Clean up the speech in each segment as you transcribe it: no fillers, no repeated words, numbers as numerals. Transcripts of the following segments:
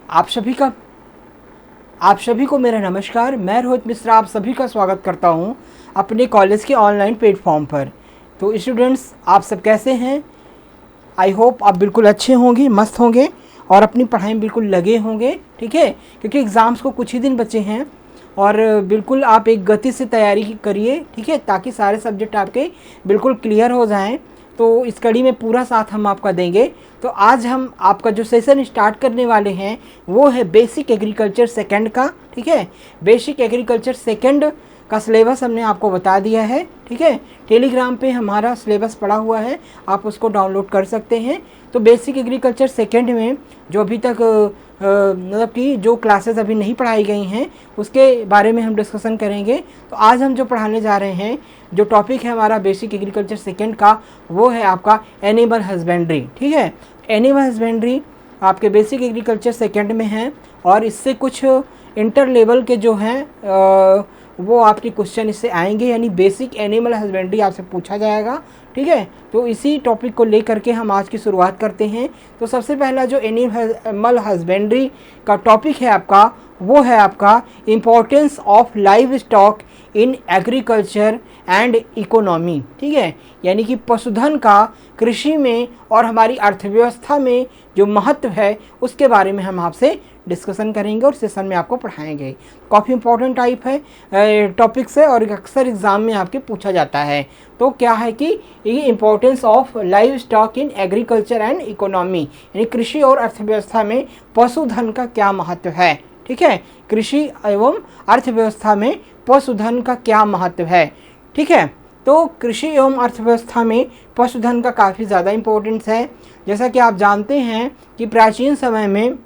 आप सभी का आप सभी को मेरा नमस्कार। मैं रोहित मिश्रा आप सभी का स्वागत करता हूं अपने कॉलेज के ऑनलाइन प्लेटफॉर्म पर। तो स्टूडेंट्स, आप सब कैसे हैं? आई होप आप बिल्कुल अच्छे होंगे, मस्त होंगे और अपनी पढ़ाई में बिल्कुल लगे होंगे। ठीक है, क्योंकि एग्ज़ाम्स को कुछ ही दिन बचे हैं और बिल्कुल आप एक गति से तैयारी करिए। ठीक है, ताकि सारे सब्जेक्ट आपके बिल्कुल क्लियर हो जाएं। तो इस कड़ी में पूरा साथ हम आपका देंगे। तो आज हम आपका जो सेशन स्टार्ट करने वाले हैं वो है बेसिक एग्रीकल्चर सेकंड का। ठीक है, बेसिक एग्रीकल्चर सेकंड का सिलेबस हमने आपको बता दिया है। ठीक है, टेलीग्राम पे हमारा सिलेबस पड़ा हुआ है, आप उसको डाउनलोड कर सकते हैं। तो बेसिक एग्रीकल्चर सेकंड में जो अभी तक मतलब कि जो क्लासेस अभी नहीं पढ़ाई गई हैं उसके बारे में हम डिस्कशन करेंगे। तो आज हम जो पढ़ाने जा रहे हैं, जो टॉपिक है हमारा बेसिक एग्रीकल्चर सेकंड का, वो है आपका एनिमल हस्बेंड्री। ठीक है, एनिमल हस्बेंड्री आपके बेसिक एग्रीकल्चर सेकंड में है और इससे कुछ इंटर लेवल के जो हैं वो आपके क्वेश्चन इससे आएंगे, यानी बेसिक एनिमल हस्बेंड्री आपसे पूछा जाएगा। ठीक है, तो इसी टॉपिक को लेकर के हम आज की शुरुआत करते हैं। तो सबसे पहला जो एनिमल हस्बेंड्री का टॉपिक है आपका, वो है आपका importance of livestock in agriculture and economy. ठीक है, यानी कि पशुधन का कृषि में और हमारी अर्थव्यवस्था में जो महत्व है उसके बारे में हम आपसे डिस्कशन करेंगे और सेशन में आपको पढ़ाएंगे। काफ़ी इंपॉर्टेंट टाइप है टॉपिक्स है और अक्सर एग्ज़ाम में आपके पूछा जाता है। तो क्या है कि ये importance of livestock in agriculture and economy, यानी कृषि और अर्थव्यवस्था में पशुधन का क्या महत्व है। ठीक है, कृषि एवं अर्थव्यवस्था में पशुधन का क्या महत्व है। ठीक है, तो कृषि एवं अर्थव्यवस्था में पशुधन का काफ़ी ज़्यादा इम्पोर्टेंस है। जैसा कि आप जानते हैं कि प्राचीन समय में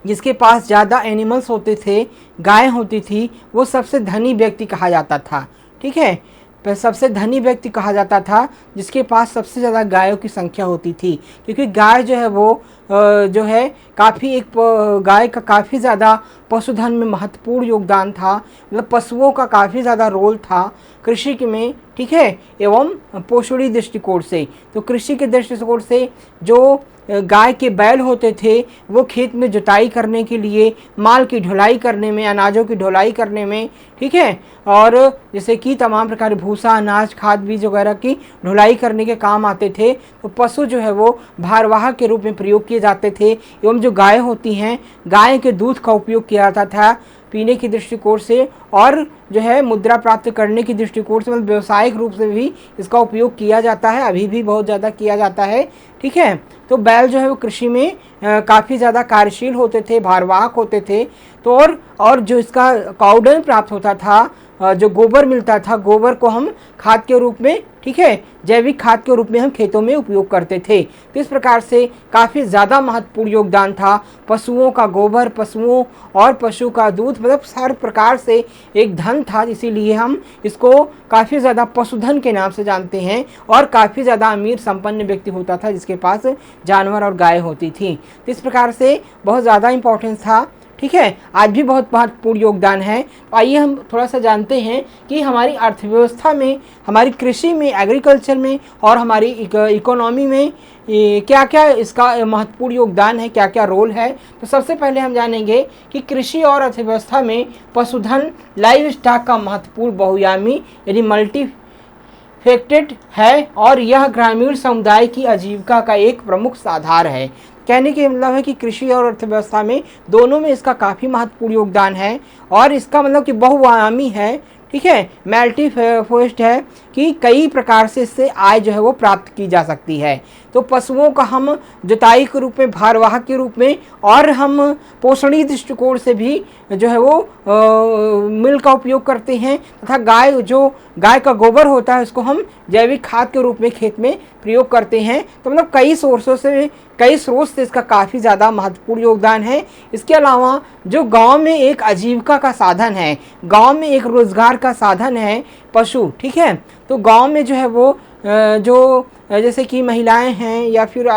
जिसके पास ज़्यादा एनिमल्स होते थे, गाय होती थी, वो सबसे धनी व्यक्ति कहा जाता था। ठीक है, सबसे धनी व्यक्ति कहा जाता था जिसके पास सबसे ज़्यादा गायों की संख्या होती थी, क्योंकि गाय जो है वो जो है काफ़ी एक गाय का काफ़ी ज़्यादा पशुधन में महत्वपूर्ण योगदान था। मतलब पशुओं का काफ़ी ज़्यादा रोल था कृषि में। ठीक है, एवं पोषणी दृष्टिकोण से, तो कृषि के दृष्टिकोण से जो गाय के बैल होते थे वो खेत में जुताई करने के लिए, माल की ढुलाई करने में, अनाजों की ढुलाई करने में, ठीक है, और जैसे कि तमाम प्रकार भूसा, अनाज, खाद, बीज वगैरह की ढुलाई करने के काम आते थे। तो पशु जो है वो भारवाहक के रूप में प्रयोग किए जाते थे। एवं जो गाय होती हैं, गाय के दूध का उपयोग किया जाता था पीने की दृष्टिकोण से और जो है मुद्रा प्राप्त करने की दृष्टिकोण से, मतलब व्यावसायिक रूप से भी इसका उपयोग किया जाता है, अभी भी बहुत ज़्यादा किया जाता है। ठीक है, तो बैल जो है वो कृषि में काफ़ी ज़्यादा कार्यशील होते थे, भारवाहक होते थे। तो और जो इसका काउडंग प्राप्त होता था, जो गोबर मिलता था, गोबर को हम खाद के रूप में, ठीक है, जैविक खाद के रूप में हम खेतों में उपयोग करते थे। तो इस प्रकार से काफ़ी ज़्यादा महत्वपूर्ण योगदान था पशुओं का गोबर, पशुओं और पशु का दूध, मतलब हर प्रकार से एक धन था। इसीलिए हम इसको काफ़ी ज़्यादा पशुधन के नाम से जानते हैं और काफ़ी ज़्यादा अमीर संपन्न व्यक्ति होता था जिसके पास जानवर और गाय होती थी। तो इस प्रकार से बहुत ज़्यादा इम्पोर्टेंस था। ठीक है, आज भी बहुत महत्वपूर्ण योगदान है। तो आइए हम थोड़ा सा जानते हैं कि हमारी अर्थव्यवस्था में, हमारी कृषि में, एग्रीकल्चर में और हमारी इकोनॉमी में क्या क्या इसका महत्वपूर्ण योगदान है, क्या क्या रोल है। तो सबसे पहले हम जानेंगे कि कृषि और अर्थव्यवस्था में पशुधन, लाइव स्टॉक का महत्वपूर्ण बहुआयामी यानी मल्टीफेक्टेड है और यह ग्रामीण समुदाय की आजीविका का एक प्रमुख आधार है। कहने के मतलब है कि कृषि और अर्थव्यवस्था में दोनों में इसका काफ़ी महत्वपूर्ण योगदान है और इसका मतलब कि बहुआयामी है। ठीक है, मल्टी फोस्ट है कि कई प्रकार से इससे आय जो है वो प्राप्त की जा सकती है। तो पशुओं का हम जुताई के रूप में, भारवाहक के रूप में और हम पोषणी दृष्टिकोण से भी जो है वो मिल का उपयोग करते हैं तथा गाय का गोबर होता है उसको हम जैविक खाद के रूप में खेत में प्रयोग करते हैं। तो मतलब कई स्रोत से इसका काफ़ी ज़्यादा महत्वपूर्ण योगदान है। इसके अलावा जो गांव में एक आजीविका का साधन है, गांव में एक रोज़गार का साधन है पशु। ठीक है, तो गांव में जो है वो जो जैसे कि महिलाएं हैं या फिर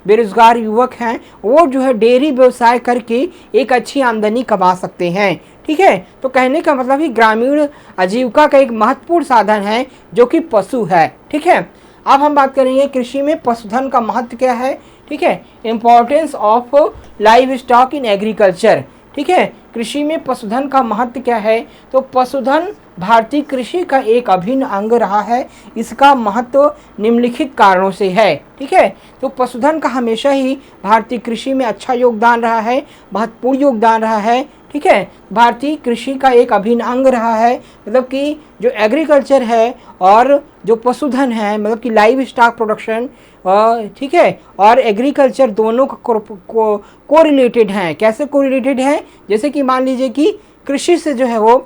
बेरोजगार युवक हैं, वो जो है डेयरी व्यवसाय करके एक अच्छी आमदनी कमा सकते हैं। ठीक है, तो कहने का मतलब कि ग्रामीण आजीविका का एक महत्वपूर्ण साधन है जो कि पशु है। ठीक है, अब हम बात करेंगे कृषि में पशुधन का महत्व क्या है। ठीक है, importance of livestock in agriculture, ठीक है, कृषि में पशुधन का महत्व क्या है। तो पशुधन भारतीय कृषि का एक अभिन्न अंग रहा है, इसका महत्व निम्नलिखित कारणों से है, ठीक है। तो पशुधन का हमेशा ही भारतीय कृषि में अच्छा योगदान रहा है, महत्वपूर्ण योगदान रहा है, ठीक है। भारतीय कृषि का एक अभिन्न अंग रहा है, मतलब कि जो एग्रीकल्चर है और जो पशुधन है, मतलब कि लाइव स्टॉक प्रोडक्शन, ठीक है, और एग्रीकल्चर दोनों को रिलेटेड हैं। कैसे को रिलेटेड है, जैसे कि मान लीजिए कि कृषि से जो है वो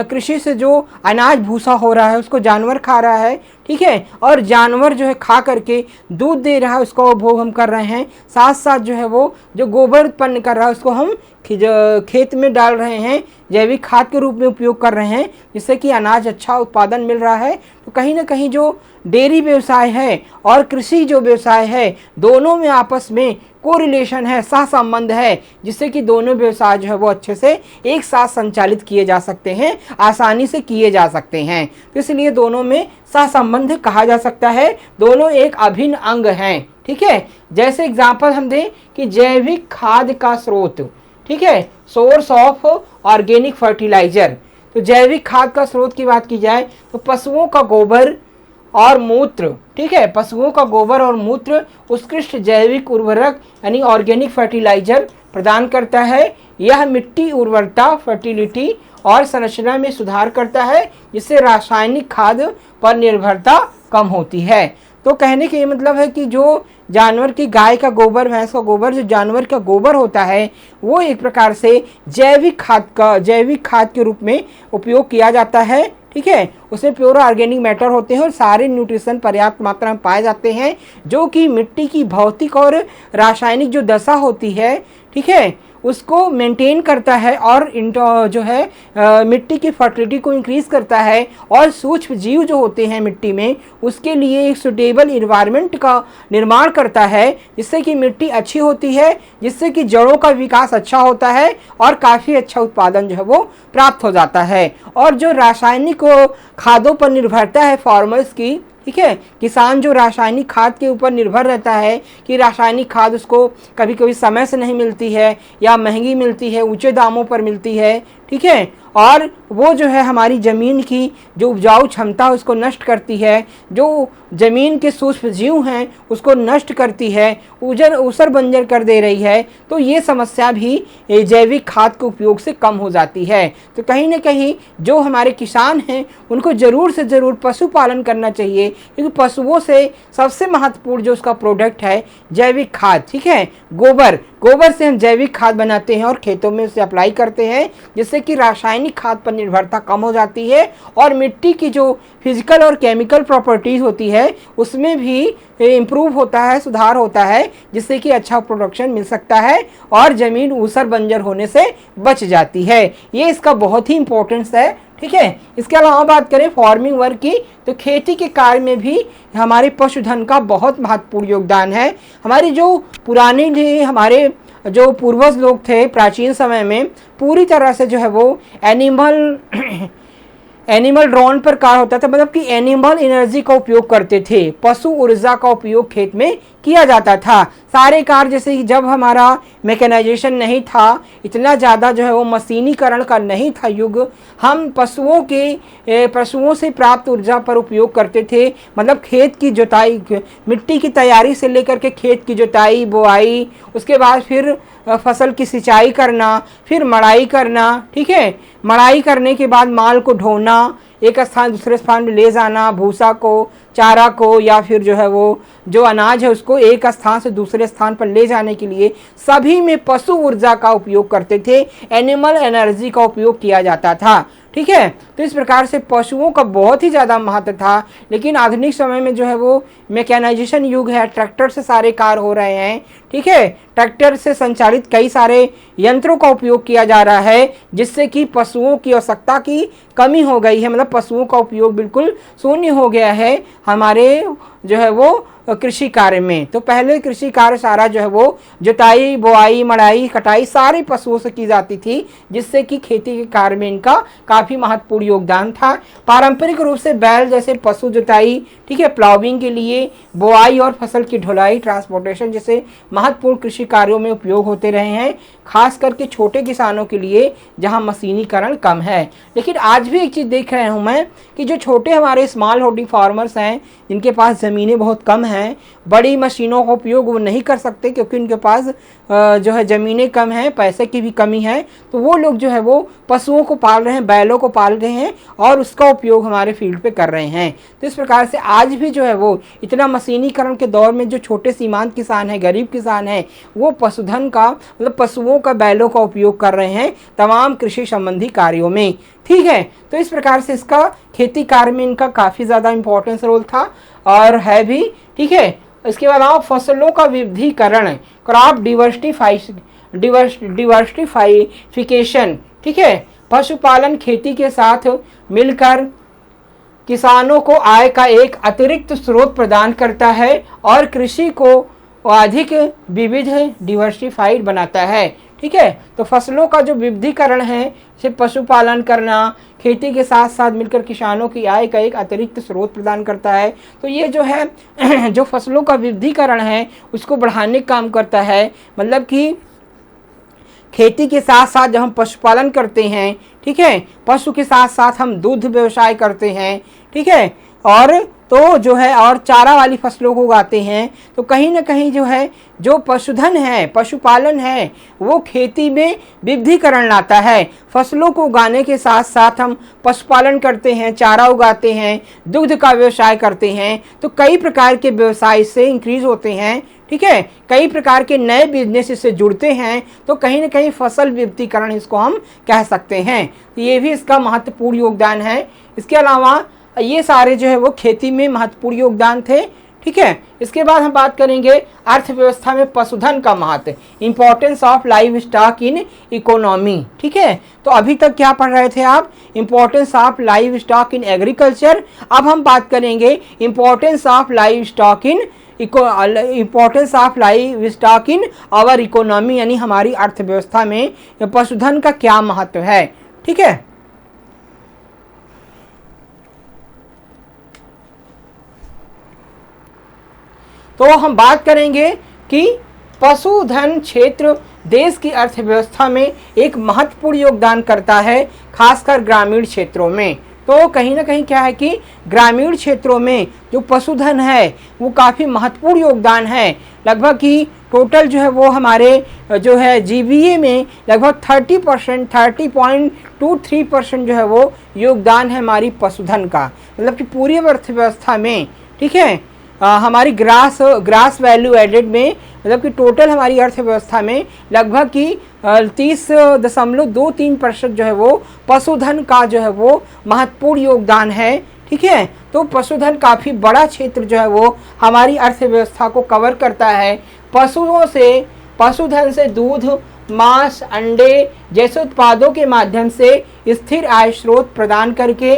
कृषि से जो अनाज भूसा हो रहा है उसको जानवर खा रहा है, ठीक है, और जानवर जो है खा करके दूध दे रहा है, उसका उपभोग हम कर रहे हैं। साथ साथ जो है वो जो गोबर उत्पन्न कर रहा है उसको हम खेत में डाल रहे हैं, जैविक खाद के रूप में उपयोग कर रहे हैं, जिससे कि अनाज अच्छा उत्पादन मिल रहा है। तो कहीं ना कहीं जो डेयरी व्यवसाय है और कृषि जो व्यवसाय है, दोनों में आपस में कोरिलेशन है, सहसंबंध है, जिससे कि दोनों व्यवसाय जो है वो अच्छे से एक साथ संचालित किए जा सकते हैं, आसानी से किए जा सकते हैं। तो इसलिए दोनों में सहसंबंध कहा जा सकता है, दोनों एक अभिन्न अंग हैं, ठीक है। जैसे एग्जांपल हम दें कि जैविक खाद का स्रोत, ठीक है, सोर्स ऑफ ऑर्गेनिक फर्टिलाइजर। तो जैविक खाद का स्रोत की बात की जाए तो पशुओं का गोबर और मूत्र, ठीक है, पशुओं का गोबर और मूत्र उत्कृष्ट जैविक उर्वरक यानी ऑर्गेनिक फर्टिलाइजर प्रदान करता है। यह मिट्टी उर्वरता, फर्टिलिटी और संरचना में सुधार करता है, जिससे रासायनिक खाद पर निर्भरता कम होती है। तो कहने का ये मतलब है कि जो जानवर की गाय का गोबर, भैंस का गोबर, जो जानवर का गोबर होता है वो एक प्रकार से जैविक खाद के रूप में उपयोग किया जाता है, ठीक है। उसमें प्योर ऑर्गेनिक मैटर होते हैं और सारे न्यूट्रिशन पर्याप्त मात्रा में पाए जाते हैं, जो कि मिट्टी की भौतिक और रासायनिक जो दशा होती है, ठीक है, उसको मेंटेन करता है और जो है मिट्टी की फर्टिलिटी को इंक्रीज करता है, और सूक्ष्म जीव जो होते हैं मिट्टी में उसके लिए एक सुटेबल इन्वायरमेंट का निर्माण करता है, जिससे कि मिट्टी अच्छी होती है, जिससे कि जड़ों का विकास अच्छा होता है और काफ़ी अच्छा उत्पादन जो है वो प्राप्त हो जाता है। और जो रासायनिक खादों पर निर्भरता है फार्मर्स की, ठीक है, किसान जो रासायनिक खाद के ऊपर निर्भर रहता है कि रासायनिक खाद उसको कभी कभी समय से नहीं मिलती है या महंगी मिलती है, ऊंचे दामों पर मिलती है, ठीक है, और वो जो है हमारी ज़मीन की जो उपजाऊ क्षमता है उसको नष्ट करती है, जो ज़मीन के सूक्ष्म जीव हैं उसको नष्ट करती है, ऊसर बंजर कर दे रही है। तो ये समस्या भी जैविक खाद के उपयोग से कम हो जाती है। तो कहीं ना कहीं जो हमारे किसान हैं उनको ज़रूर से ज़रूर पशुपालन करना चाहिए, क्योंकि पशुओं से सबसे महत्वपूर्ण जो उसका प्रोडक्ट है जैविक खाद, ठीक है, गोबर से हम जैविक खाद बनाते हैं और खेतों में उसे अप्लाई करते हैं, जिससे कि रासायनिक खाद पर निर्भरता कम हो जाती है और मिट्टी की जो फिजिकल और केमिकल प्रॉपर्टीज़ होती है उसमें भी इम्प्रूव होता है, सुधार होता है, जिससे कि अच्छा प्रोडक्शन मिल सकता है और ज़मीन ऊसर बंजर होने से बच जाती है। ये इसका बहुत ही इम्पोर्टेंस है, ठीक है। इसके अलावा बात करें फार्मिंग वर्क की, तो खेती के कार्य में भी हमारे पशुधन का बहुत महत्वपूर्ण योगदान है। हमारे जो पुराने हमारे जो पूर्वज लोग थे प्राचीन समय में, पूरी तरह से जो है वो एनिमल ड्रोन पर कार्य होता था, मतलब कि एनिमल एनर्जी का उपयोग करते थे, पशु ऊर्जा का उपयोग खेत में किया जाता था। सारे कार्य जैसे कि जब हमारा मैकेनाइजेशन नहीं था, इतना ज़्यादा जो है वो मशीनीकरण का नहीं था युग, हम पशुओं से प्राप्त ऊर्जा पर उपयोग करते थे। मतलब खेत की जुताई, मिट्टी की तैयारी से लेकर के खेत की जुताई, बुआई, उसके बाद फिर फसल की सिंचाई करना, फिर मड़ाई करना, ठीक है, मड़ाई करने के बाद माल को ढोना, एक स्थान दूसरे स्थान में ले जाना, भूसा को, चारा को, या फिर जो है वो जो अनाज है उसको एक स्थान से दूसरे स्थान पर ले जाने के लिए सभी में पशु ऊर्जा का उपयोग करते थे, एनिमल एनर्जी का उपयोग किया जाता था, ठीक है। तो इस प्रकार से पशुओं का बहुत ही ज़्यादा महत्व था। लेकिन आधुनिक समय में जो है वो मैकेनाइजेशन युग है, ट्रैक्टर से सारे कार्य हो रहे हैं, ठीक है, ट्रैक्टर से संचालित कई सारे यंत्रों का उपयोग किया जा रहा है, जिससे कि पशुओं की आवश्यकता की कमी हो गई है, मतलब पशुओं का उपयोग बिल्कुल शून्य हो गया है हमारे जो है वो कृषि कार्य में। तो पहले कृषि कार्य सारा जो है वो जुताई, बुआई, मड़ाई, कटाई सारी पशुओं से की जाती थी, जिससे कि खेती के कार्य में इनका काफ़ी महत्वपूर्ण योगदान था। पारंपरिक रूप से बैल जैसे पशु जुताई, ठीक है, प्लाविंग के लिए, बुआई और फसल की ढुलाई, ट्रांसपोर्टेशन जैसे महत्वपूर्ण कृषि कार्यों में उपयोग होते रहे हैं, खास करके छोटे किसानों के लिए जहां मशीनीकरण कम है। लेकिन आज भी एक चीज़ देख रहे हूं मैं कि जो छोटे हमारे स्मॉल होल्डिंग फार्मर्स हैं, जिनके पास ज़मीनें बहुत कम हैं, बड़ी मशीनों का उपयोग वो नहीं कर सकते क्योंकि उनके पास जो है ज़मीनें कम हैं, पैसे की भी कमी है, तो वो लोग जो है वो पशुओं को पाल रहे हैं, बैलों को पाल रहे हैं और उसका उपयोग हमारे फील्ड पे कर रहे हैं। तो इस प्रकार से आज भी जो है वो इतना मशीनीकरण के दौर में जो छोटे सीमांत किसान हैं, गरीब किसान हैं, वो पशुधन का मतलब पशुओं का, बैलों का उपयोग कर रहे हैं तमाम कृषि संबंधी कार्यों में। ठीक है, तो इस प्रकार से इसका खेती कार्य में इनका काफ़ी ज़्यादा इंपॉर्टेंस रोल था और है भी। ठीक है, इसके अलावा फसलों का विविधीकरण, क्रॉप डिवर्सिफिकेशन, ठीक है, पशुपालन खेती के साथ मिलकर किसानों को आय का एक अतिरिक्त स्रोत प्रदान करता है और कृषि को अधिक विविध, डिवर्सिफाइड बनाता है। ठीक है, तो फसलों का जो विविधीकरण है, सिर्फ पशुपालन करना, खेती के साथ साथ मिलकर किसानों की आय का एक अतिरिक्त स्रोत प्रदान करता है। तो ये जो है जो फसलों का विविधीकरण है उसको बढ़ाने का काम करता है। मतलब कि खेती के साथ साथ जब हम पशुपालन करते हैं, ठीक है, पशु के साथ साथ हम दूध व्यवसाय करते हैं, ठीक है, और तो जो है और चारा वाली फसलों को उगाते हैं, तो कहीं ना कहीं जो है जो पशुधन है, पशुपालन है, वो खेती में विविधीकरण लाता है। फसलों को उगाने के साथ साथ हम पशुपालन करते हैं, चारा उगाते हैं, दुग्ध का व्यवसाय करते हैं, तो कई प्रकार के व्यवसाय से इंक्रीज होते हैं। ठीक है, कई प्रकार के नए बिजनेस से जुड़ते हैं, तो कहीं ना कहीं फसल विविधीकरण इसको हम कह सकते हैं। तो ये भी इसका महत्वपूर्ण योगदान है। इसके अलावा ये सारे जो है वो खेती में महत्वपूर्ण योगदान थे। ठीक है, इसके बाद हम बात करेंगे अर्थव्यवस्था में पशुधन का महत्व, importance of livestock in economy. ठीक है, तो अभी तक क्या पढ़ रहे थे आप? Importance of livestock in agriculture. अब हम बात करेंगे importance of livestock in our economy, यानी हमारी अर्थव्यवस्था में पशुधन का क्या महत्व है। ठीक है, तो हम बात करेंगे कि पशुधन क्षेत्र देश की अर्थव्यवस्था में एक महत्वपूर्ण योगदान करता है, खासकर ग्रामीण क्षेत्रों में। तो कहीं ना कहीं क्या है कि ग्रामीण क्षेत्रों में जो पशुधन है वो काफ़ी महत्वपूर्ण योगदान है। लगभग कि टोटल जो है वो हमारे जो है जीबीए में लगभग 30%, 30.23% जो है वो योगदान है हमारी पशुधन का, मतलब कि पूरी अर्थव्यवस्था में। ठीक है, हमारी ग्रास वैल्यू एडेड में, मतलब कि टोटल हमारी अर्थव्यवस्था में लगभग कि 30.23% जो है वो पशुधन का जो है वो महत्वपूर्ण योगदान है। ठीक है, तो पशुधन काफ़ी बड़ा क्षेत्र जो है वो हमारी अर्थव्यवस्था को कवर करता है। पशुधन से दूध, मांस, अंडे जैसे उत्पादों के माध्यम से स्थिर आय स्रोत प्रदान करके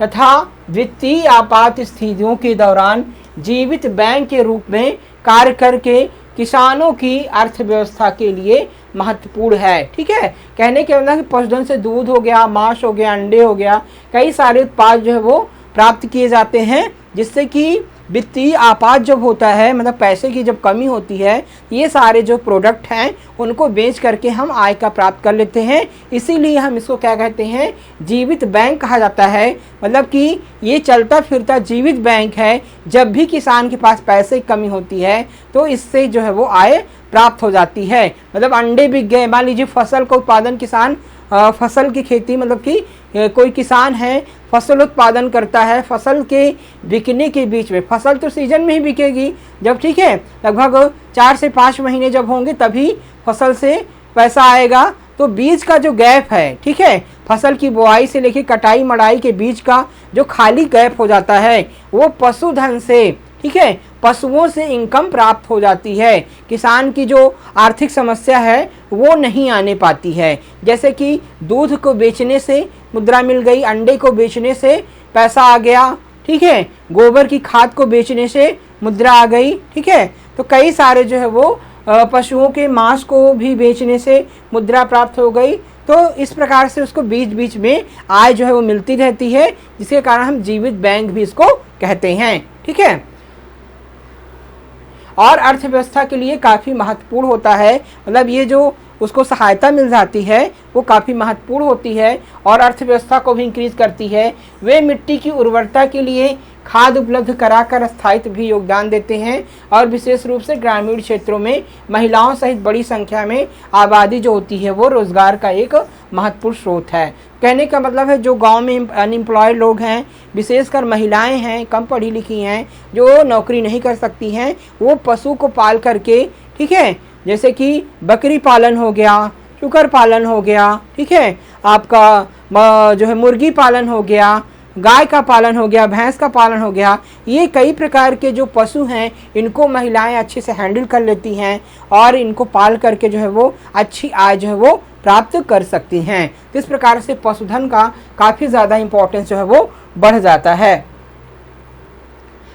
तथा वित्तीय आपात स्थितियों के दौरान जीवित बैंक के रूप में कार्य करके किसानों की अर्थव्यवस्था के लिए महत्वपूर्ण है। ठीक है, कहने के मतलब कि पशुधन से दूध हो गया, मांस हो गया, अंडे हो गया, कई सारे उत्पाद जो है वो प्राप्त किए जाते हैं, जिससे कि वित्तीय आपात जब होता है, मतलब पैसे की जब कमी होती है, ये सारे जो प्रोडक्ट हैं उनको बेच करके हम आय का प्राप्त कर लेते हैं। इसीलिए हम इसको क्या कहते हैं? जीवित बैंक कहा जाता है। मतलब कि ये चलता फिरता जीवित बैंक है। जब भी किसान के पास पैसे की कमी होती है तो इससे जो है वो आय प्राप्त हो जाती है। मतलब अंडे बिक गए, मान लीजिए फसल का उत्पादन, किसान फसल की खेती, मतलब कि कोई किसान है फसल उत्पादन करता है, फसल के बिकने के बीच में, फसल तो सीजन में ही बिकेगी जब, ठीक है, लगभग 4 से 5 महीने जब होंगे तभी फसल से पैसा आएगा। तो बीच का जो गैप है, ठीक है, फसल की बुआई से लेकर कटाई मड़ाई के बीच का जो खाली गैप हो जाता है, वो पशुधन से, ठीक है, पशुओं से इनकम प्राप्त हो जाती है। किसान की जो आर्थिक समस्या है वो नहीं आने पाती है। जैसे कि दूध को बेचने से मुद्रा मिल गई, अंडे को बेचने से पैसा आ गया, ठीक है, गोबर की खाद को बेचने से मुद्रा आ गई। ठीक है, तो कई सारे जो है वो पशुओं के मांस को भी बेचने से मुद्रा प्राप्त हो गई। तो इस प्रकार से उसको बीच बीच में आय जो है वो मिलती रहती है, जिसके कारण हम जीवित बैंक भी इसको कहते हैं। ठीक है, और अर्थव्यवस्था के लिए काफ़ी महत्वपूर्ण होता है, मतलब ये जो उसको सहायता मिल जाती है वो काफ़ी महत्वपूर्ण होती है और अर्थव्यवस्था को भी इंक्रीज करती है। वे मिट्टी की उर्वरता के लिए खाद उपलब्ध कराकर स्थायित्व भी योगदान देते हैं और विशेष रूप से ग्रामीण क्षेत्रों में महिलाओं सहित बड़ी संख्या में आबादी जो होती है वो रोजगार का एक महत्वपूर्ण स्रोत है। कहने का मतलब है जो गांव में अनएम्प्लॉयड लोग हैं, विशेषकर महिलाएं हैं, कम पढ़ी लिखी हैं, जो नौकरी नहीं कर सकती हैं, वो पशु को पाल करके, ठीक है, जैसे कि बकरी पालन हो गया, सुकर पालन हो गया, ठीक है, आपका जो है मुर्गी पालन हो गया, गाय का पालन हो गया, भैंस का पालन हो गया, ये कई प्रकार के जो पशु हैं इनको महिलाएं अच्छे से हैंडल कर लेती हैं और इनको पाल करके जो है वो अच्छी आय जो है वो प्राप्त कर सकती हैं। तो इस प्रकार से पशुधन का काफ़ी ज़्यादा इम्पोर्टेंस जो है वो बढ़ जाता है।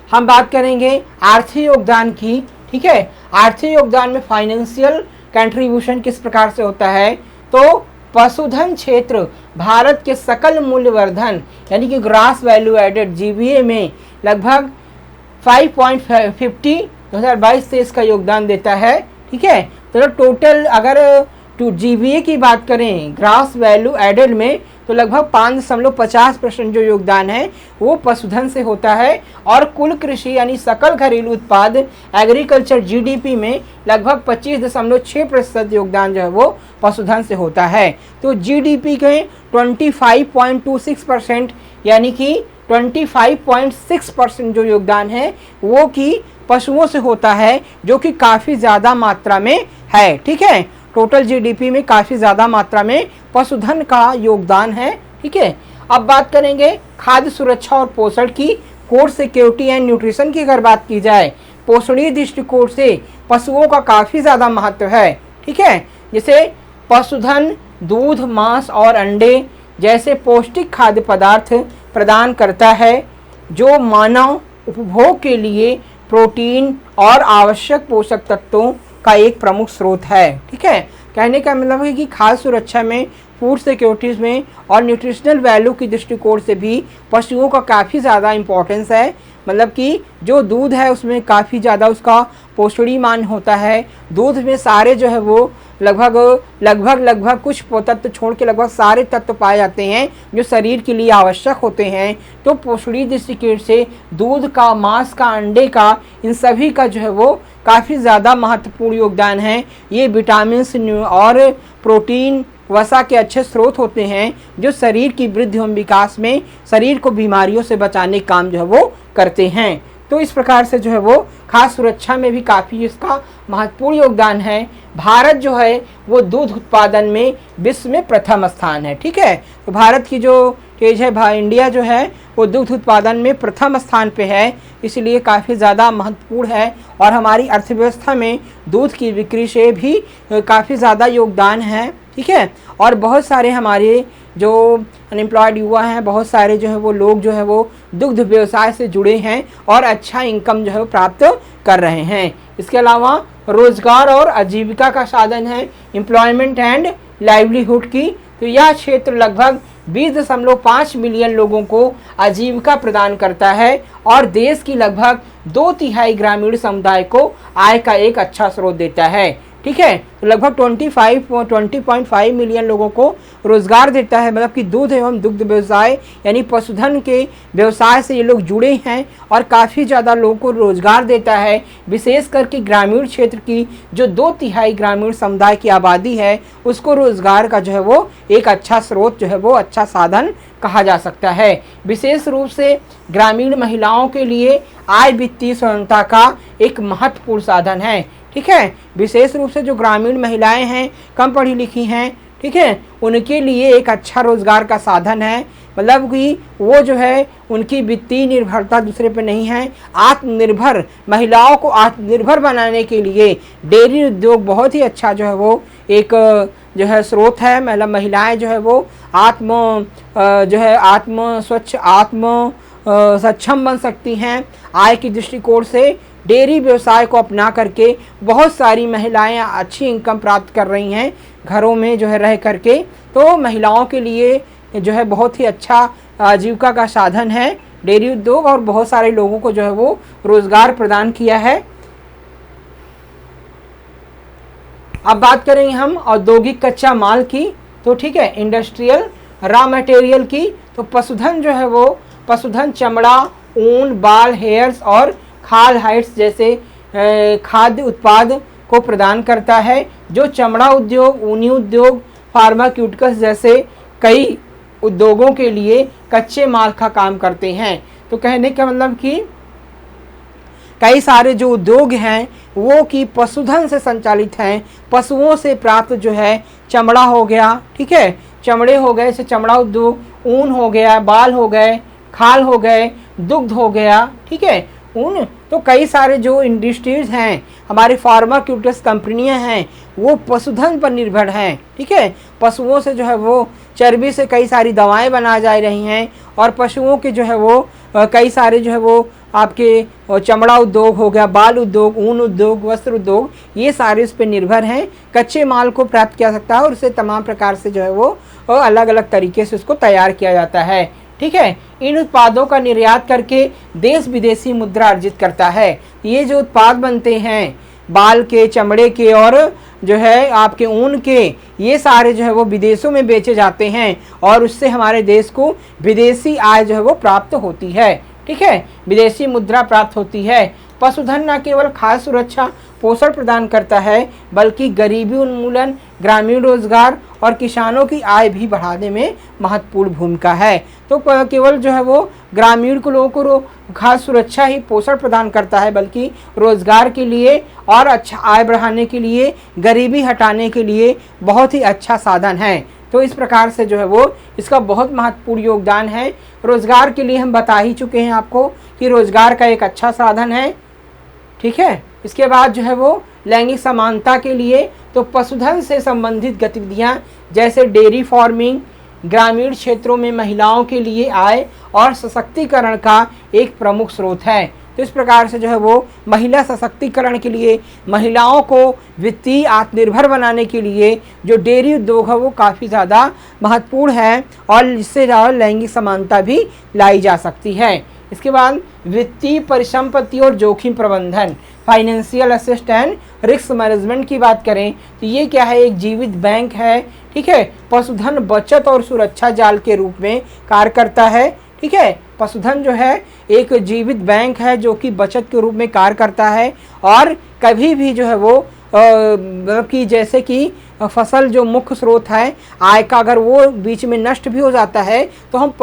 हम बात करेंगे आर्थिक योगदान की। ठीक है, आर्थिक योगदान में फाइनेंशियल कंट्रीब्यूशन किस प्रकार से होता है, तो पशुधन क्षेत्र भारत के सकल मूल्यवर्धन यानी कि ग्रॉस वैल्यू एडेड जीवीए में लगभग 5.50 2022 से इसका योगदान देता है। ठीक है, तो टोटल अगर जीवीए की बात करें ग्रॉस वैल्यू एडेड में तो लगभग 5.50% जो योगदान है वो पशुधन से होता है और कुल कृषि यानी सकल घरेलू उत्पाद एग्रीकल्चर जीडीपी में लगभग 25.6% योगदान जो है वो पशुधन से होता है। तो जीडीपी के 25.26% यानी कि 25.6% जो योगदान है वो कि पशुओं से होता है, जो कि काफ़ी ज़्यादा मात्रा में है। ठीक है, टोटल जीडीपी में काफ़ी ज़्यादा मात्रा में पशुधन का योगदान है। ठीक है, अब बात करेंगे खाद्य सुरक्षा और पोषण की। फूड सिक्योरिटी एंड न्यूट्रिशन की अगर बात की जाए, पोषणीय दृष्टिकोण से पशुओं का काफ़ी ज़्यादा महत्व है। ठीक है, जैसे पशुधन दूध, मांस और अंडे जैसे पौष्टिक खाद्य पदार्थ प्रदान करता है, जो मानव उपभोग के लिए प्रोटीन और आवश्यक पोषक तत्वों का एक प्रमुख स्रोत है। ठीक है, कहने का मतलब है कि खाद्य सुरक्षा में, फूड सिक्योरिटीज़ में और न्यूट्रिशनल वैल्यू की दृष्टिकोण से भी पशुओं का काफ़ी ज़्यादा इम्पोर्टेंस है। मतलब कि जो दूध है उसमें काफ़ी ज़्यादा उसका पोषणीय मान होता है। दूध में सारे जो है वो लगभग कुछ तत्व छोड़ के लगभग सारे तत्व पाए जाते हैं जो शरीर के लिए आवश्यक होते हैं। तो पोषणीय दृष्टिकोण से दूध का, मांस का, अंडे का, इन सभी का जो है वो काफ़ी ज़्यादा महत्वपूर्ण योगदान है। ये विटामिन और प्रोटीन, वसा के अच्छे स्रोत होते हैं जो शरीर की वृद्धि एवं विकास में, शरीर को बीमारियों से बचाने का काम जो है वो करते हैं। तो इस प्रकार से जो है वो खाद्य सुरक्षा में भी काफ़ी इसका महत्वपूर्ण योगदान है। भारत जो है वो दूध उत्पादन में विश्व में प्रथम स्थान है। ठीक है, तो भारत की जो स्टेज है, इंडिया जो है वो दुग्ध उत्पादन में प्रथम स्थान पे है, इसलिए काफ़ी ज़्यादा महत्वपूर्ण है और हमारी अर्थव्यवस्था में दूध की बिक्री से भी काफ़ी ज़्यादा योगदान है। ठीक है, और बहुत सारे हमारे जो अनएम्प्लॉयड युवा हैं, बहुत सारे जो है वो लोग जो है वो दुग्ध व्यवसाय से जुड़े हैं और अच्छा इनकम जो है वो प्राप्त कर रहे हैं। इसके अलावा रोजगार और आजीविका का साधन है एम्प्लॉयमेंट एंड लाइवलीहुड की। तो यह क्षेत्र लगभग 20.5 मिलियन लोगों को आजीविका प्रदान करता है और देश की लगभग 2/3 ग्रामीण समुदाय को आय का एक अच्छा स्रोत देता है। ठीक है, तो लगभग 20.5 मिलियन लोगों को रोजगार देता है। मतलब कि दूध एवं दुग्ध व्यवसाय यानी पशुधन के व्यवसाय से ये लोग जुड़े हैं और काफ़ी ज़्यादा लोगों को रोजगार देता है। विशेष करके ग्रामीण क्षेत्र की जो 2/3 ग्रामीण समुदाय की आबादी है उसको रोजगार का जो है वो एक अच्छा स्रोत जो है वो अच्छा साधन कहा जा सकता है। विशेष रूप से ग्रामीण महिलाओं के लिए आय वित्तीय स्वतंत्रता का एक महत्वपूर्ण साधन है। ठीक है, विशेष रूप से जो ग्रामीण महिलाएं हैं, कम पढ़ी लिखी हैं, ठीक है, उनके लिए एक अच्छा रोजगार का साधन है। मतलब कि वो जो है उनकी वित्तीय निर्भरता दूसरे पे नहीं है। आत्मनिर्भर महिलाओं को आत्मनिर्भर बनाने के लिए डेयरी उद्योग बहुत ही अच्छा जो है वो एक जो है स्रोत है। मतलब महिलाएं जो है वो स्वच्छ सक्षम बन सकती हैं। आय की दृष्टिकोण से डेयरी व्यवसाय को अपना करके बहुत सारी महिलाएं अच्छी इनकम प्राप्त कर रही हैं घरों में जो है रह करके। तो महिलाओं के लिए जो है बहुत ही अच्छा आजीविका का साधन है डेयरी उद्योग, और बहुत सारे लोगों को जो है वो रोजगार प्रदान किया है। अब बात करेंगे हम औद्योगिक कच्चा माल की, तो ठीक है, इंडस्ट्रियल रॉ मटेरियल की। तो पशुधन जो है वो पशुधन चमड़ा, ऊन, बाल, हेयर्स और खाल हाइट्स जैसे खाद्य उत्पाद को प्रदान करता है, जो चमड़ा उद्योग, ऊनी उद्योग, फार्मास्यूटिकल्स जैसे कई उद्योगों के लिए कच्चे माल का काम करते हैं। तो कहने का मतलब कि कई सारे जो उद्योग हैं वो कि पशुधन से संचालित हैं। पशुओं से प्राप्त जो है चमड़ा हो गया, ठीक है, चमड़े हो गए, जैसे चमड़ा उद्योग, ऊन हो गया, बाल हो गए, खाल हो गए, दुग्ध हो गया, ठीक है, ऊन। तो कई सारे जो इंडस्ट्रीज हैं, हमारी फार्मास्यूटिकल्स कंपनियां हैं, वो पशुधन पर निर्भर हैं, ठीक है। पशुओं से जो है वो चर्बी से कई सारी दवाएं बनाई जा रही हैं, और पशुओं के जो है वो कई सारे जो है वो आपके चमड़ा उद्योग हो गया, बाल उद्योग, ऊन उद्योग, वस्त्र उद्योग, ये सारे इस पर निर्भर हैं। कच्चे माल को प्राप्त किया सकता है और उसे तमाम प्रकार से जो है वो अलग अलग तरीके से उसको तैयार किया जाता है, ठीक है। इन उत्पादों का निर्यात करके देश विदेशी मुद्रा अर्जित करता है। ये जो उत्पाद बनते हैं बाल के, चमड़े के और जो है आपके ऊन के, ये सारे जो है वो विदेशों में बेचे जाते हैं, और उससे हमारे देश को विदेशी आय जो है वो प्राप्त होती है, ठीक है, विदेशी मुद्रा प्राप्त होती है। पशुधन न केवल खाद्य सुरक्षा पोषण प्रदान करता है, बल्कि गरीबी उन्मूलन, ग्रामीण रोजगार और किसानों की आय भी बढ़ाने में महत्वपूर्ण भूमिका है। तो केवल जो है वो ग्रामीण को लोगों को खाद्य सुरक्षा ही पोषण प्रदान करता है, बल्कि रोजगार के लिए और अच्छा आय बढ़ाने के लिए, गरीबी हटाने के लिए बहुत ही अच्छा साधन है। तो इस प्रकार से जो है वो इसका बहुत महत्वपूर्ण योगदान है। रोजगार के लिए हम बता ही चुके हैं आपको कि रोजगार का एक अच्छा साधन है, ठीक है। इसके बाद जो है वो लैंगिक समानता के लिए, तो पशुधन से संबंधित गतिविधियां जैसे डेयरी फार्मिंग ग्रामीण क्षेत्रों में महिलाओं के लिए आय और सशक्तिकरण का एक प्रमुख स्रोत है। तो इस प्रकार से जो है वो महिला सशक्तिकरण के लिए, महिलाओं को वित्तीय आत्मनिर्भर बनाने के लिए जो डेयरी उद्योग है वो काफ़ी ज़्यादा महत्वपूर्ण है, और इससे ज़्यादा लैंगिक समानता भी लाई जा सकती है। इसके बाद वित्तीय परिसंपत्ति और जोखिम प्रबंधन, financial asset and risk management की बात करें तो ये क्या है, एक जीवित बैंक है, ठीक है। पशुधन बचत और सुरक्षा जाल के रूप में कार्य करता है, ठीक है। पशुधन जो है एक जीवित बैंक है जो कि बचत के रूप में कार्य करता है, और कभी भी जो है वो मतलब कि जैसे कि फसल जो मुख्य स्रोत है आय का, अगर वो बीच में नष्ट भी हो जाता है तो हम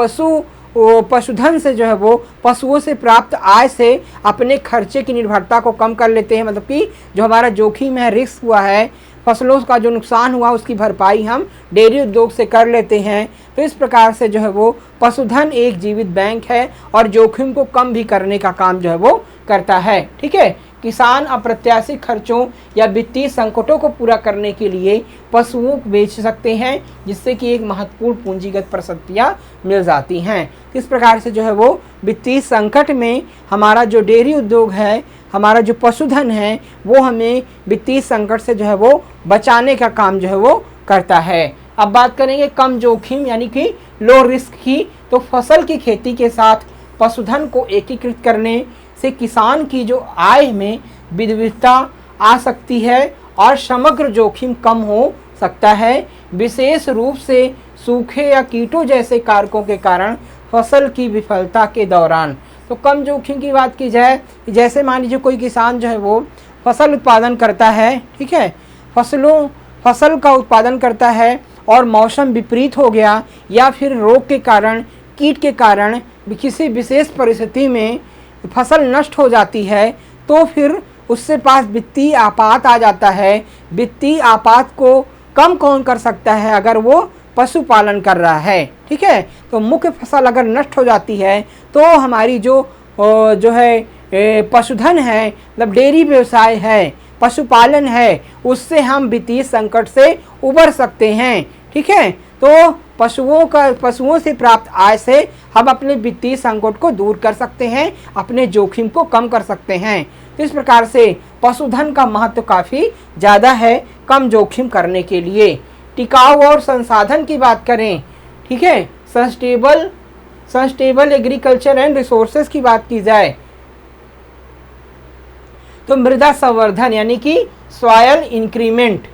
पशुधन से जो है वो पशुओं से प्राप्त आय से अपने खर्चे की निर्भरता को कम कर लेते हैं। मतलब कि जो हमारा जोखिम है, रिस्क हुआ है, फसलों का जो नुकसान हुआ उसकी भरपाई हम डेयरी उद्योग से कर लेते हैं। तो इस प्रकार से जो है वो पशुधन एक जीवित बैंक है और जोखिम को कम भी करने का काम जो है वो करता है, ठीक है। किसान अप्रत्याशित खर्चों या वित्तीय संकटों को पूरा करने के लिए पशुओं को बेच सकते हैं, जिससे कि एक महत्वपूर्ण पूंजीगत परिसंपत्तियां मिल जाती हैं। इस प्रकार से जो है वो वित्तीय संकट में हमारा जो डेयरी उद्योग है, हमारा जो पशुधन है, वो हमें वित्तीय संकट से जो है वो बचाने का काम जो है वो करता है। अब बात करेंगे कम जोखिम यानी कि लो रिस्क की। तो फसल की खेती के साथ पशुधन को एकीकृत करने से किसान की जो आय में विविधता आ सकती है और समग्र जोखिम कम हो सकता है, विशेष रूप से सूखे या कीटों जैसे कारकों के कारण फसल की विफलता के दौरान। तो कम जोखिम की बात की जाए, जैसे मान लीजिए कोई किसान जो है वो फसल उत्पादन करता है, ठीक है, फसल का उत्पादन करता है और मौसम विपरीत हो गया या फिर रोग के कारण, कीट के कारण किसी विशेष परिस्थिति में फसल नष्ट हो जाती है, तो फिर उससे पास वित्तीय आपात आ जाता है। वित्तीय आपात को कम कौन कर सकता है? अगर वो पशुपालन कर रहा है, ठीक है। तो मुख्य फसल अगर नष्ट हो जाती है तो हमारी जो है पशुधन है, मतलब डेयरी व्यवसाय है, पशुपालन है, उससे हम वित्तीय संकट से उबर सकते हैं, ठीक है। तो पशुओं से प्राप्त आय से हम अपने वित्तीय संकट को दूर कर सकते हैं, अपने जोखिम को कम कर सकते हैं। तो इस प्रकार से पशुधन का महत्व काफ़ी ज़्यादा है कम जोखिम करने के लिए। टिकाऊ और संसाधन की बात करें, ठीक है, सस्टेनेबल एग्रीकल्चर एंड रिसोर्सेज की बात की जाए तो मृदा संवर्धन यानी कि सॉयल इंक्रीमेंट।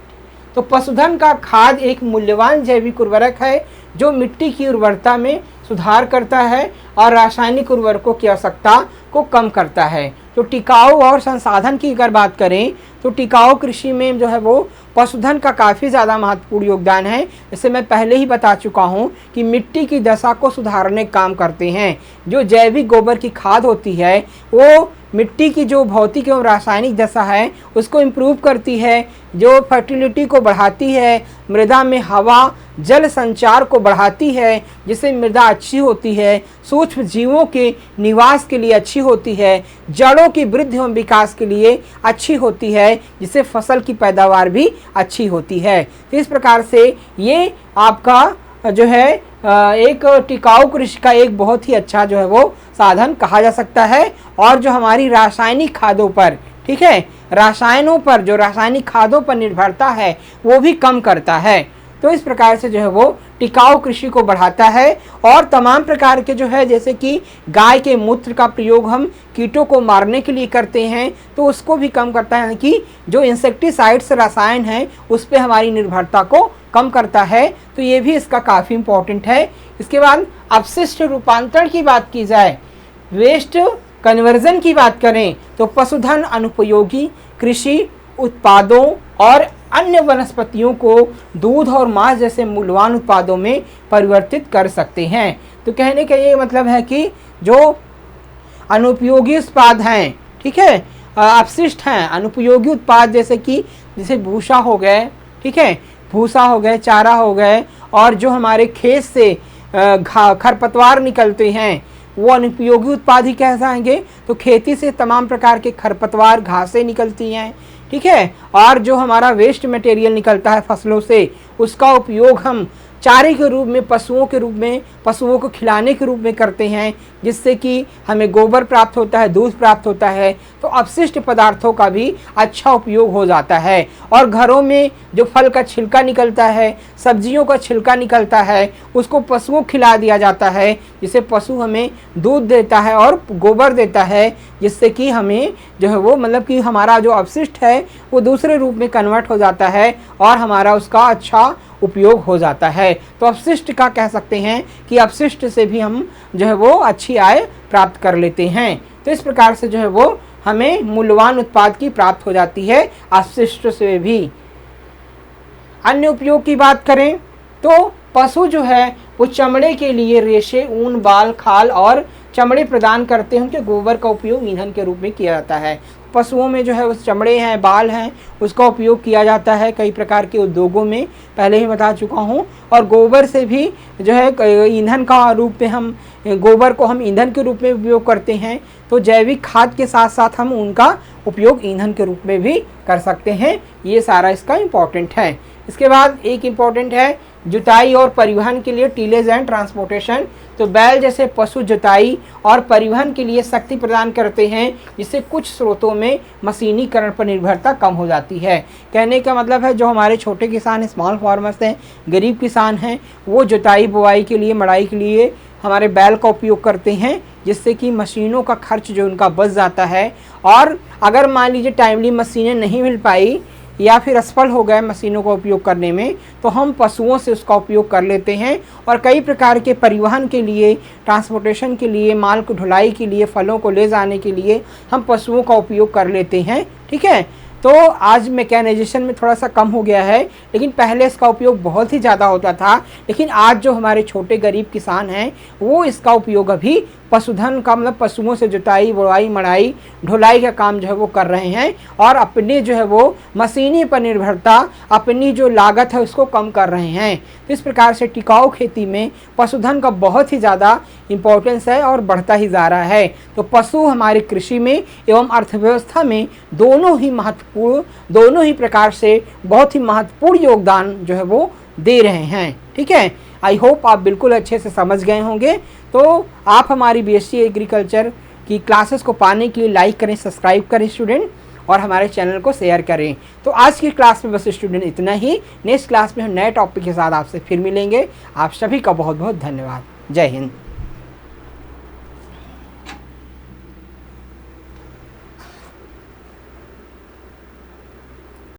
तो पशुधन का खाद एक मूल्यवान जैविक उर्वरक है जो मिट्टी की उर्वरता में सुधार करता है और रासायनिक उर्वरकों की आवश्यकता को कम करता है। तो टिकाऊ और संसाधन की अगर बात करें तो टिकाऊ कृषि में जो है वो पशुधन का काफ़ी ज़्यादा महत्वपूर्ण योगदान है। जैसे मैं पहले ही बता चुका हूँ कि मिट्टी की दशा को सुधारने का काम करते हैं। जो जैविक गोबर की खाद होती है वो मिट्टी की जो भौतिक एवं रासायनिक दशा है उसको इम्प्रूव करती है, जो फर्टिलिटी को बढ़ाती है, मृदा में हवा जल संचार को बढ़ाती है जिससे मृदा अच्छी होती है, सूक्ष्म जीवों के निवास के लिए अच्छी होती है, जड़ों की वृद्धि एवं विकास के लिए अच्छी होती है, जिससे फसल की पैदावार भी अच्छी होती है। तो इस प्रकार से ये आपका जो है एक टिकाऊ कृषि का एक बहुत ही अच्छा जो है वो साधन कहा जा सकता है। और जो हमारी रासायनिक खादों पर, ठीक है, रासायनों पर, जो रासायनिक खादों पर निर्भरता है वो भी कम करता है। तो इस प्रकार से जो है वो टिकाऊ कृषि को बढ़ाता है। और तमाम प्रकार के जो है जैसे कि गाय के मूत्र का प्रयोग हम कीटों को मारने के लिए करते हैं तो उसको भी कम करता है, कि जो इंसेक्टिसाइड्स रसायन हैं उस पर हमारी निर्भरता को कम करता है। तो ये भी इसका काफ़ी इम्पोर्टेंट है। इसके बाद अपशिष्ट रूपांतरण की बात की जाए, वेस्ट कन्वर्जन की बात करें तो पशुधन अनुपयोगी कृषि उत्पादों और अन्य वनस्पतियों को दूध और मांस जैसे मूल्यवान उत्पादों में परिवर्तित कर सकते हैं। तो कहने का ये मतलब है कि जो अनुपयोगी उत्पाद हैं, ठीक है, अपशिष्ट हैं, अनुपयोगी उत्पाद जैसे भूसा हो गए, ठीक है, भूसा हो गए, चारा हो गए, और जो हमारे खेत से खरपतवार निकलते हैं वो अनुपयोगी उत्पाद ही कह जाएंगे। तो खेती से तमाम प्रकार के खरपतवार, घासें निकलती हैं, ठीक है, और जो हमारा वेस्ट मटेरियल निकलता है फसलों से उसका उपयोग हम चारे के रूप में, पशुओं को खिलाने के रूप में करते हैं, जिससे कि हमें गोबर प्राप्त होता है, दूध प्राप्त होता है। तो अपशिष्ट पदार्थों का भी अच्छा उपयोग हो जाता है। और घरों में जो फल का छिलका निकलता है, सब्जियों का छिलका निकलता है, उसको पशुओं को खिला दिया जाता है, जिससे पशु हमें दूध देता है और गोबर देता है, जिससे कि हमें जो है वो मतलब कि हमारा जो अपशिष्ट है वो दूसरे रूप में कन्वर्ट हो जाता है और हमारा उसका अच्छा उपयोग हो जाता है। तो अपशिष्ट का कह सकते हैं कि अपशिष्ट से भी हम जो है वो अच्छी आय प्राप्त कर लेते हैं। तो इस प्रकार से जो है वो हमें मूल्यवान उत्पाद की प्राप्त हो जाती है अपशिष्ट से भी। अन्य उपयोग की बात करें तो पशु जो है वो चमड़े के लिए रेशे, ऊन, बाल, खाल और चमड़े प्रदान करते हैं। उनके गोबर का उपयोग ईंधन के रूप में किया जाता है। पशुओं में जो है उस चमड़े हैं, बाल हैं, उसका उपयोग किया जाता है कई प्रकार के उद्योगों में, पहले ही बता चुका हूँ। और गोबर से भी जो है ईंधन का रूप में हम गोबर को हम ईंधन के रूप में उपयोग करते हैं। तो जैविक खाद के साथ साथ हम उनका उपयोग ईंधन के रूप में भी कर सकते हैं। ये सारा इसका इम्पोर्टेंट है। इसके बाद एक इम्पोर्टेंट है जुताई और परिवहन के लिए टीलेज एंड ट्रांसपोर्टेशन। तो बैल जैसे पशु जुताई और परिवहन के लिए शक्ति प्रदान करते हैं, जिससे कुछ स्रोतों में मशीनीकरण पर निर्भरता कम हो जाती है। कहने का मतलब है जो हमारे छोटे किसान, स्मॉल फार्मर्स हैं, गरीब किसान हैं, वो जुताई बुआई के लिए, मड़ाई के लिए हमारे बैल का उपयोग करते हैं, जिससे कि मशीनों का खर्च जो उनका बच जाता है। और अगर मान लीजिए टाइमली मशीनें नहीं मिल पाई या फिर असफल हो गए मशीनों का उपयोग करने में, तो हम पशुओं से उसका उपयोग कर लेते हैं। और कई प्रकार के परिवहन के लिए, ट्रांसपोर्टेशन के लिए, माल को ढुलाई के लिए, फलों को ले जाने के लिए हम पशुओं का उपयोग कर लेते हैं। ठीक है, तो आज मैकेनाइजेशन में थोड़ा सा कम हो गया है, लेकिन पहले इसका उपयोग बहुत ही ज़्यादा होता था। लेकिन आज जो हमारे छोटे गरीब किसान हैं वो इसका उपयोग अभी पशुधन का मतलब पशुओं से जुताई, बुआई, मड़ाई, ढुलाई का काम जो है वो कर रहे हैं और अपने जो है वो मशीनी पर निर्भरता, अपनी जो लागत है उसको कम कर रहे हैं। तो इस प्रकार से टिकाऊ खेती में पशुधन का बहुत ही ज़्यादा इम्पोर्टेंस है और बढ़ता ही जा रहा है। तो पशु हमारी कृषि में एवं अर्थव्यवस्था में दोनों ही प्रकार से बहुत ही महत्वपूर्ण योगदान जो है वो दे रहे हैं। ठीक है, आई होप आप बिल्कुल अच्छे से समझ गए होंगे। तो आप हमारी बीएससी एग्रीकल्चर की क्लासेस को पाने के लिए लाइक करें, सब्सक्राइब करें स्टूडेंट, और हमारे चैनल को शेयर करें। तो आज की क्लास में बस स्टूडेंट इतना ही। नेक्स्ट क्लास में हम नए टॉपिक के साथ आपसे फिर मिलेंगे। आप सभी का बहुत बहुत धन्यवाद। जय हिंद।